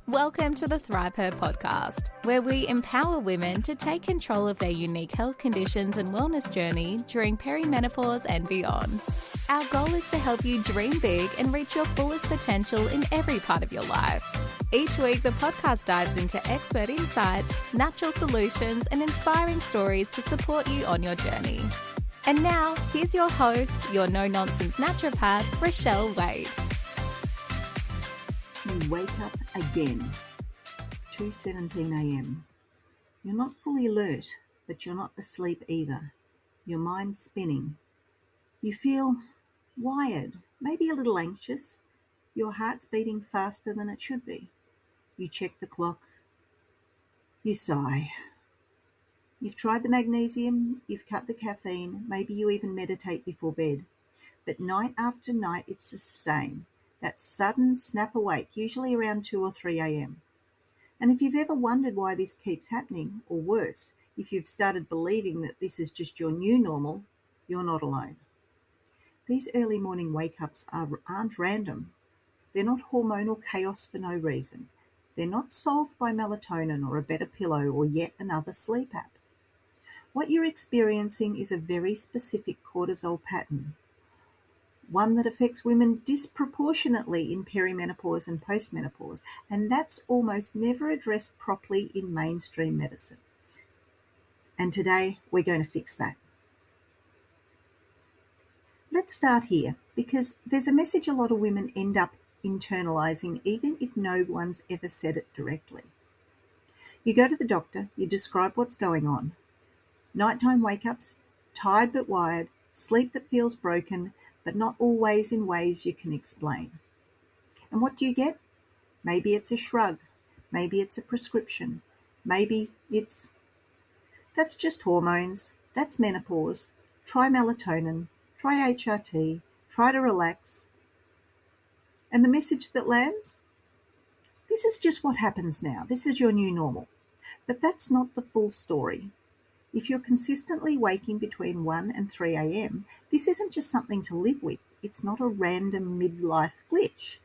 Welcome to the ThriveHer podcast, where we empower women to take control of their unique health conditions and wellness journey during perimenopause and beyond. Our goal is to help you dream big and reach your fullest potential in every part of your life. Each week, the podcast dives into expert insights, natural solutions, and inspiring stories to support you on your journey. And now, here's your host, your no-nonsense naturopath, Rochelle Wade. You wake up again, 2:17 a.m. You're not fully alert, but you're not asleep either. Your mind's spinning. You feel wired, maybe a little anxious. Your heart's beating faster than it should be. You check the clock. You sigh. You've tried the magnesium, you've cut the caffeine, maybe you even meditate before bed. But night after night, it's the same. That sudden snap awake, usually around 2 or 3 a.m. And if you've ever wondered why this keeps happening, or worse, if you've started believing that this is just your new normal, you're not alone. These early morning wake-ups aren't random. They're not hormonal chaos for no reason. They're not solved by melatonin or a better pillow or yet another sleep app. What you're experiencing is a very specific cortisol pattern, one that affects women disproportionately in perimenopause and postmenopause, and that's almost never addressed properly in mainstream medicine. And today, we're going to fix that. Let's start here, because there's a message a lot of women end up internalizing, even if no one's ever said it directly. You go to the doctor, you describe what's going on. Nighttime wake-ups, tired but wired, sleep that feels broken, but not always in ways you can explain. And what do you get? Maybe it's a shrug. Maybe it's a prescription. Maybe it's, that's just hormones. That's menopause. Try melatonin. Try HRT. Try to relax. And the message that lands? This is just what happens now. This is your new normal. But that's not the full story. If you're consistently waking between 1 and 3 a.m., this isn't just something to live with. It's not a random midlife glitch.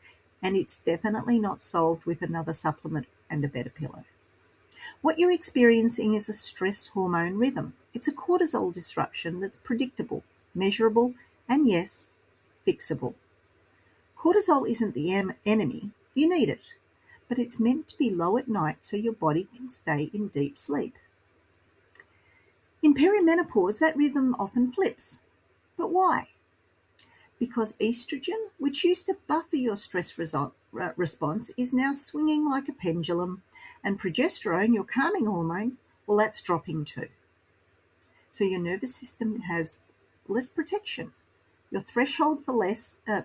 And it's definitely not solved with another supplement and a better pillow. What you're experiencing is a stress hormone rhythm. It's a cortisol disruption that's predictable, measurable, and yes, fixable. Cortisol isn't the enemy. You need it. But it's meant to be low at night so your body can stay in deep sleep. In perimenopause, that rhythm often flips. But why? Because estrogen, which used to buffer your stress response, is now swinging like a pendulum, and progesterone, your calming hormone, well, that's dropping too. So your nervous system has less protection. Your threshold for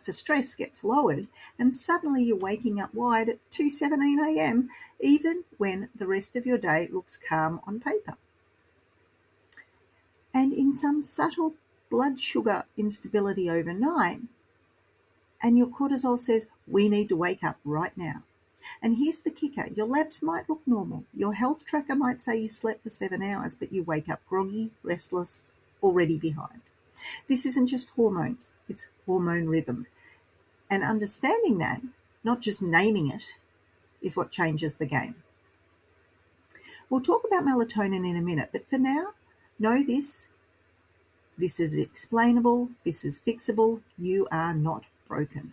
stress gets lowered, and suddenly you're waking up wide at 2:17 a.m., even when the rest of your day looks calm on paper. And in some subtle blood sugar instability overnight, and your cortisol says, we need to wake up right now. And here's the kicker. Your labs might look normal. Your health tracker might say you slept for 7 hours, but you wake up groggy, restless, already behind. This isn't just hormones. It's hormone rhythm. And understanding that, not just naming it, is what changes the game. We'll talk about melatonin in a minute, but for now, know this is explainable, this is fixable, you are not broken.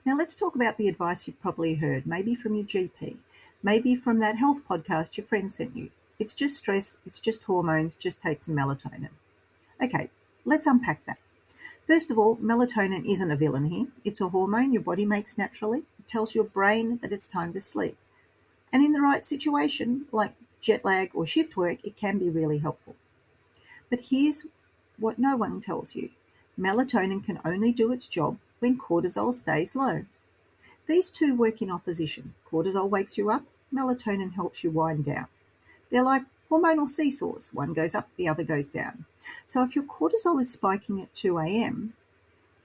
Now let's talk about the advice you've probably heard, maybe from your GP, maybe from that health podcast your friend sent you. It's just stress, it's just hormones, just take some melatonin. Okay, let's unpack that. First of all, melatonin isn't a villain here. It's a hormone your body makes naturally. It tells your brain that it's time to sleep. And in the right situation, like jet lag or shift work, it can be really helpful. But here's what no one tells you. Melatonin can only do its job when cortisol stays low. These two work in opposition. Cortisol wakes you up, melatonin helps you wind down. They're like hormonal seesaws. One goes up, the other goes down. So if your cortisol is spiking at 2 a.m.,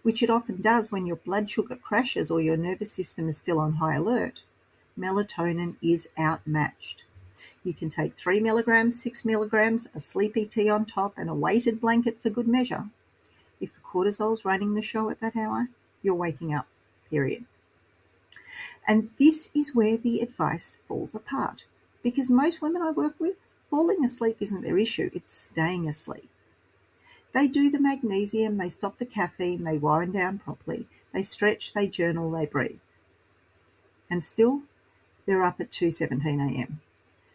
which it often does when your blood sugar crashes or your nervous system is still on high alert, melatonin is outmatched. You can take 3 milligrams, 6 milligrams, a sleepy tea on top, and a weighted blanket for good measure. If the cortisol's running the show at that hour, you're waking up, period. And this is where the advice falls apart, because most women I work with, falling asleep isn't their issue, it's staying asleep. They do the magnesium, they stop the caffeine, they wind down properly, they stretch, they journal, they breathe. And still, they're up at 2:17 a.m.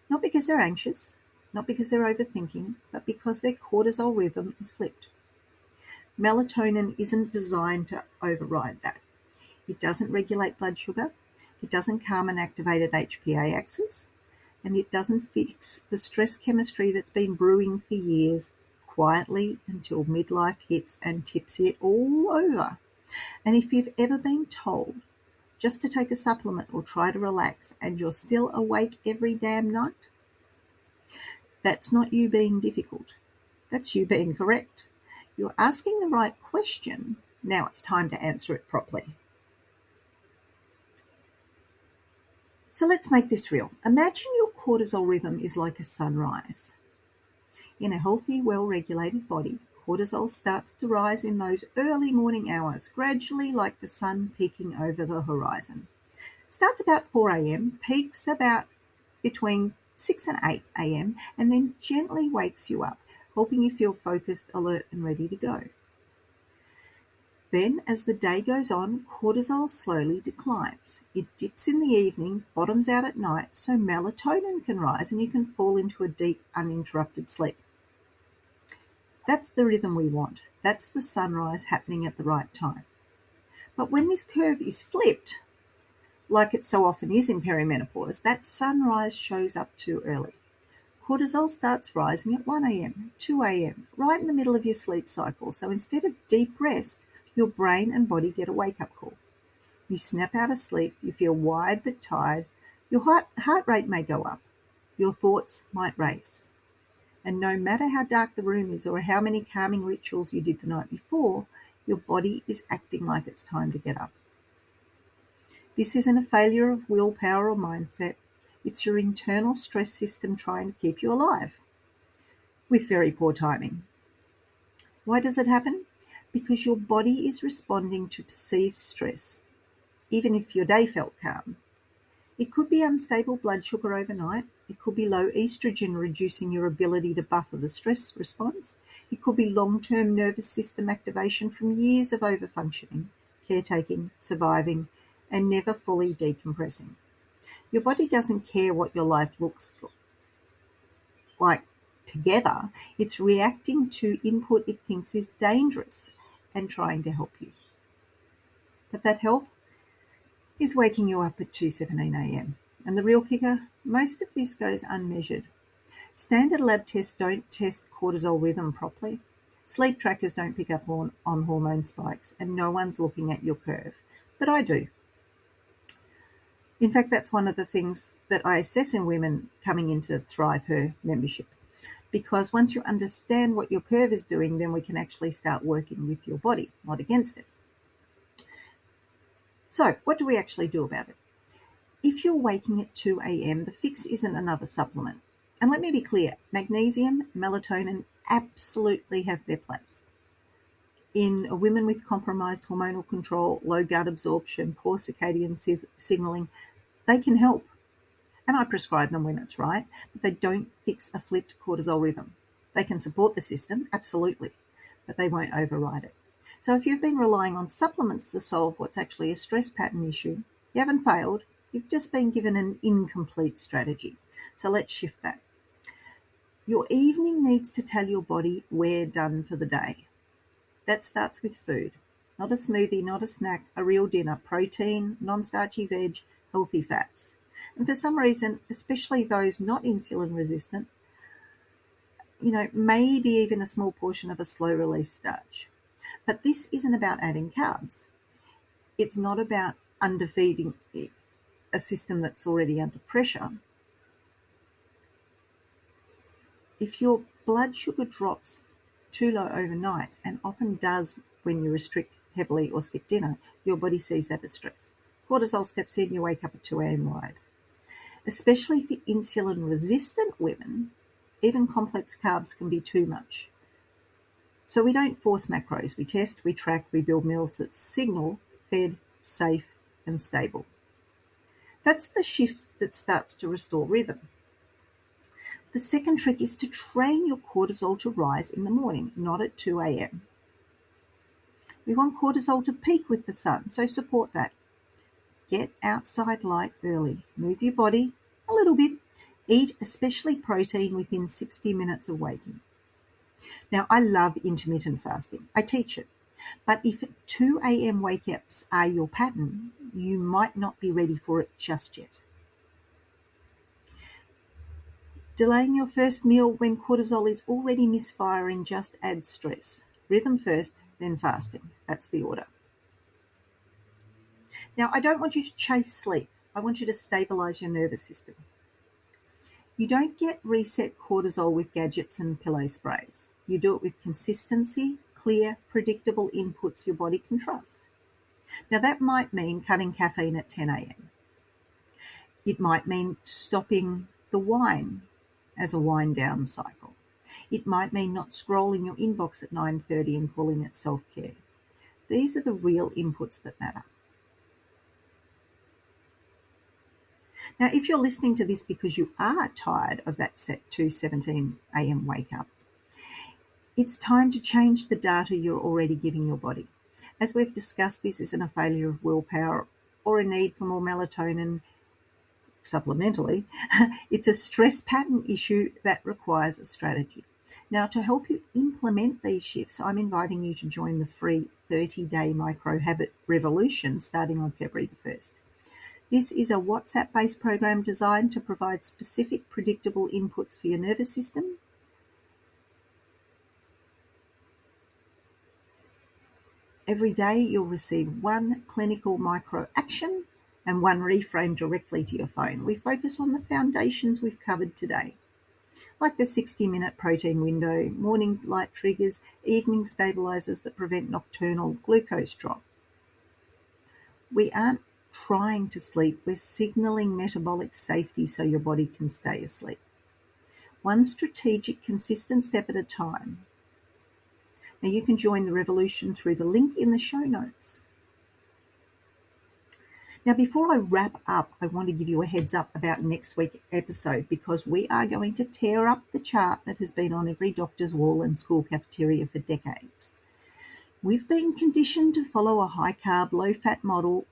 Not because they're anxious, not because they're overthinking, but because their cortisol rhythm is flipped. Melatonin isn't designed to override that. It doesn't regulate blood sugar, it doesn't calm an activated HPA axis, and it doesn't fix the stress chemistry that's been brewing for years quietly until midlife hits and tips it all over. And if you've ever been told just to take a supplement or try to relax and you're still awake every damn night, that's not you being difficult. That's you being correct. You're asking the right question. Now it's time to answer it properly. So let's make this real. Imagine your cortisol rhythm is like a sunrise. In a healthy, well-regulated body, cortisol starts to rise in those early morning hours, gradually like the sun peeking over the horizon. It starts about 4 a.m., peaks about between 6 and 8 a.m., and then gently wakes you up, helping you feel focused, alert, and ready to go. Then, as the day goes on, cortisol slowly declines. It dips in the evening, bottoms out at night, so melatonin can rise and you can fall into a deep, uninterrupted sleep. That's the rhythm we want. That's the sunrise happening at the right time. But when this curve is flipped, like it so often is in perimenopause, that sunrise shows up too early. Cortisol starts rising at 1 a.m., 2 a.m., right in the middle of your sleep cycle. So instead of deep rest, your brain and body get a wake-up call. You snap out of sleep, you feel wired but tired, your heart rate may go up, your thoughts might race. And no matter how dark the room is or how many calming rituals you did the night before, your body is acting like it's time to get up. This isn't a failure of willpower or mindset. It's your internal stress system trying to keep you alive, with very poor timing. Why does it happen? Because your body is responding to perceived stress, even if your day felt calm. It could be unstable blood sugar overnight. It could be low estrogen reducing your ability to buffer the stress response. It could be long-term nervous system activation from years of overfunctioning, caretaking, surviving, and never fully decompressing. Your body doesn't care what your life looks like together. It's reacting to input it thinks is dangerous and trying to help you. But that help is waking you up at 2:17 a.m. And the real kicker, most of this goes unmeasured. Standard lab tests don't test cortisol rhythm properly. Sleep trackers don't pick up on hormone spikes, and no one's looking at your curve. But I do. In fact, that's one of the things that I assess in women coming into ThriveHer membership. Because once you understand what your curve is doing, then we can actually start working with your body, not against it. So, what do we actually do about it? If you're waking at 2 a.m., the fix isn't another supplement. And let me be clear, magnesium, melatonin absolutely have their place. In women with compromised hormonal control, low gut absorption, poor circadian signaling, they can help. And I prescribe them when it's right, but they don't fix a flipped cortisol rhythm. They can support the system, absolutely, but they won't override it. So if you've been relying on supplements to solve what's actually a stress pattern issue, you haven't failed. You've just been given an incomplete strategy. So let's shift that. Your evening needs to tell your body we're done for the day. That starts with food. Not a smoothie, not a snack, a real dinner. Protein, non-starchy veg, healthy fats. And for some reason, especially those not insulin resistant, maybe even a small portion of a slow-release starch. But this isn't about adding carbs. It's not about underfeeding a system that's already under pressure. If your blood sugar drops too low overnight, and often does when you restrict heavily or skip dinner, your body sees that as stress. Cortisol steps in, you wake up at 2 a.m. wired. Especially for insulin-resistant women, even complex carbs can be too much. So we don't force macros. We test, we track, we build meals that signal fed, safe, and stable. That's the shift that starts to restore rhythm. The second trick is to train your cortisol to rise in the morning, not at 2 a.m. We want cortisol to peak with the sun, so support that. Get outside light early. Move your body a little bit. Eat especially protein within 60 minutes of waking. Now, I love intermittent fasting. I teach it. But if 2 a.m. wake-ups are your pattern, you might not be ready for it just yet. Delaying your first meal when cortisol is already misfiring just adds stress. Rhythm first, then fasting. That's the order. Now, I don't want you to chase sleep. I want you to stabilize your nervous system. You don't get reset cortisol with gadgets and pillow sprays. You do it with consistency, clear, predictable inputs your body can trust. Now, that might mean cutting caffeine at 10 a.m. It might mean stopping the wine as a wind-down cycle. It might mean not scrolling your inbox at 9:30 and calling it self-care. These are the real inputs that matter. Now, if you're listening to this because you are tired of that set 2:17 a.m. wake-up, it's time to change the data you're already giving your body. As we've discussed, this isn't a failure of willpower or a need for more melatonin supplementally. It's a stress pattern issue that requires a strategy. Now, to help you implement these shifts, I'm inviting you to join the free 30-day micro-habit revolution starting on February the 1st. This is a WhatsApp-based program designed to provide specific, predictable inputs for your nervous system. Every day, you'll receive one clinical micro-action and one reframe directly to your phone. We focus on the foundations we've covered today, like the 60-minute protein window, morning light triggers, evening stabilizers that prevent nocturnal glucose drop. We aren't trying to sleep, we're signaling metabolic safety so your body can stay asleep. One strategic, consistent step at a time. Now, you can join the revolution through the link in the show notes. Now, before I wrap up, I want to give you a heads up about next week's episode because we are going to tear up the chart that has been on every doctor's wall and school cafeteria for decades. We've been conditioned to follow a high-carb, low-fat model,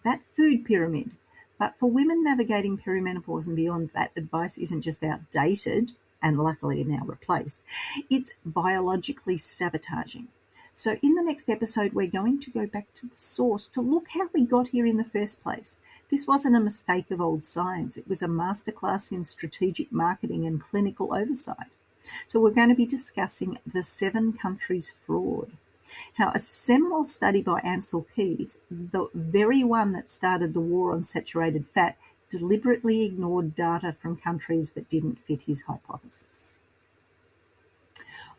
that food pyramid. But for women navigating perimenopause and beyond, that advice isn't just outdated and luckily now replaced. It's biologically sabotaging. So in the next episode, we're going to go back to the source to look how we got here in the first place. This wasn't a mistake of old science. It was a masterclass in strategic marketing and clinical oversight. So we're going to be discussing the 7 countries fraud. How a seminal study by Ansel Keys, the very one that started the war on saturated fat, deliberately ignored data from countries that didn't fit his hypothesis.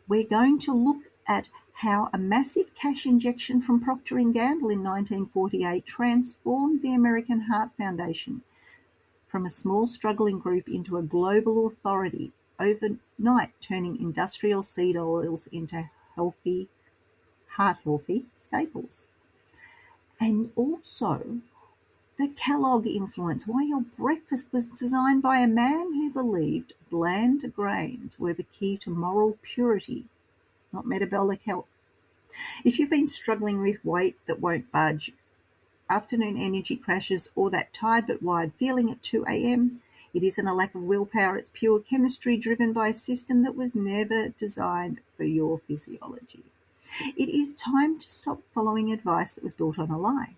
We're going to look at how a massive cash injection from Procter & Gamble in 1948 transformed the American Heart Foundation from a small struggling group into a global authority, overnight turning industrial seed oils into heart-healthy staples. And also the Kellogg influence, why your breakfast was designed by a man who believed bland grains were the key to moral purity, not metabolic health. If you've been struggling with weight that won't budge, afternoon energy crashes, or that tired but wired feeling at 2 a.m., it isn't a lack of willpower, it's pure chemistry driven by a system that was never designed for your physiology. It is time to stop following advice that was built on a lie.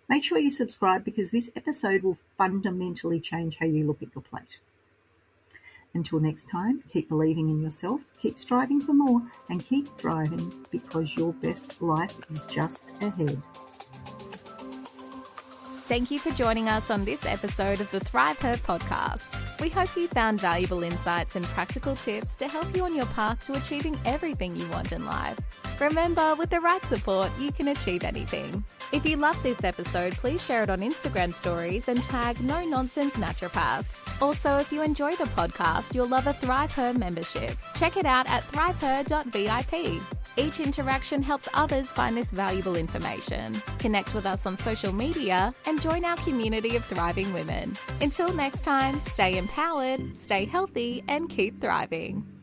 Make sure you subscribe because this episode will fundamentally change how you look at your plate. Until next time, keep believing in yourself, keep striving for more, and keep thriving because your best life is just ahead. Thank you for joining us on this episode of the ThriveHer podcast. We hope you found valuable insights and practical tips to help you on your path to achieving everything you want in life. Remember, with the right support, you can achieve anything. If you love this episode, please share it on Instagram stories and tag No Nonsense Naturopath. Also, if you enjoy the podcast, you'll love a ThriveHer membership. Check it out at thriveher.vip. Each interaction helps others find this valuable information. Connect with us on social media and join our community of thriving women. Until next time, stay empowered, stay healthy, and keep thriving.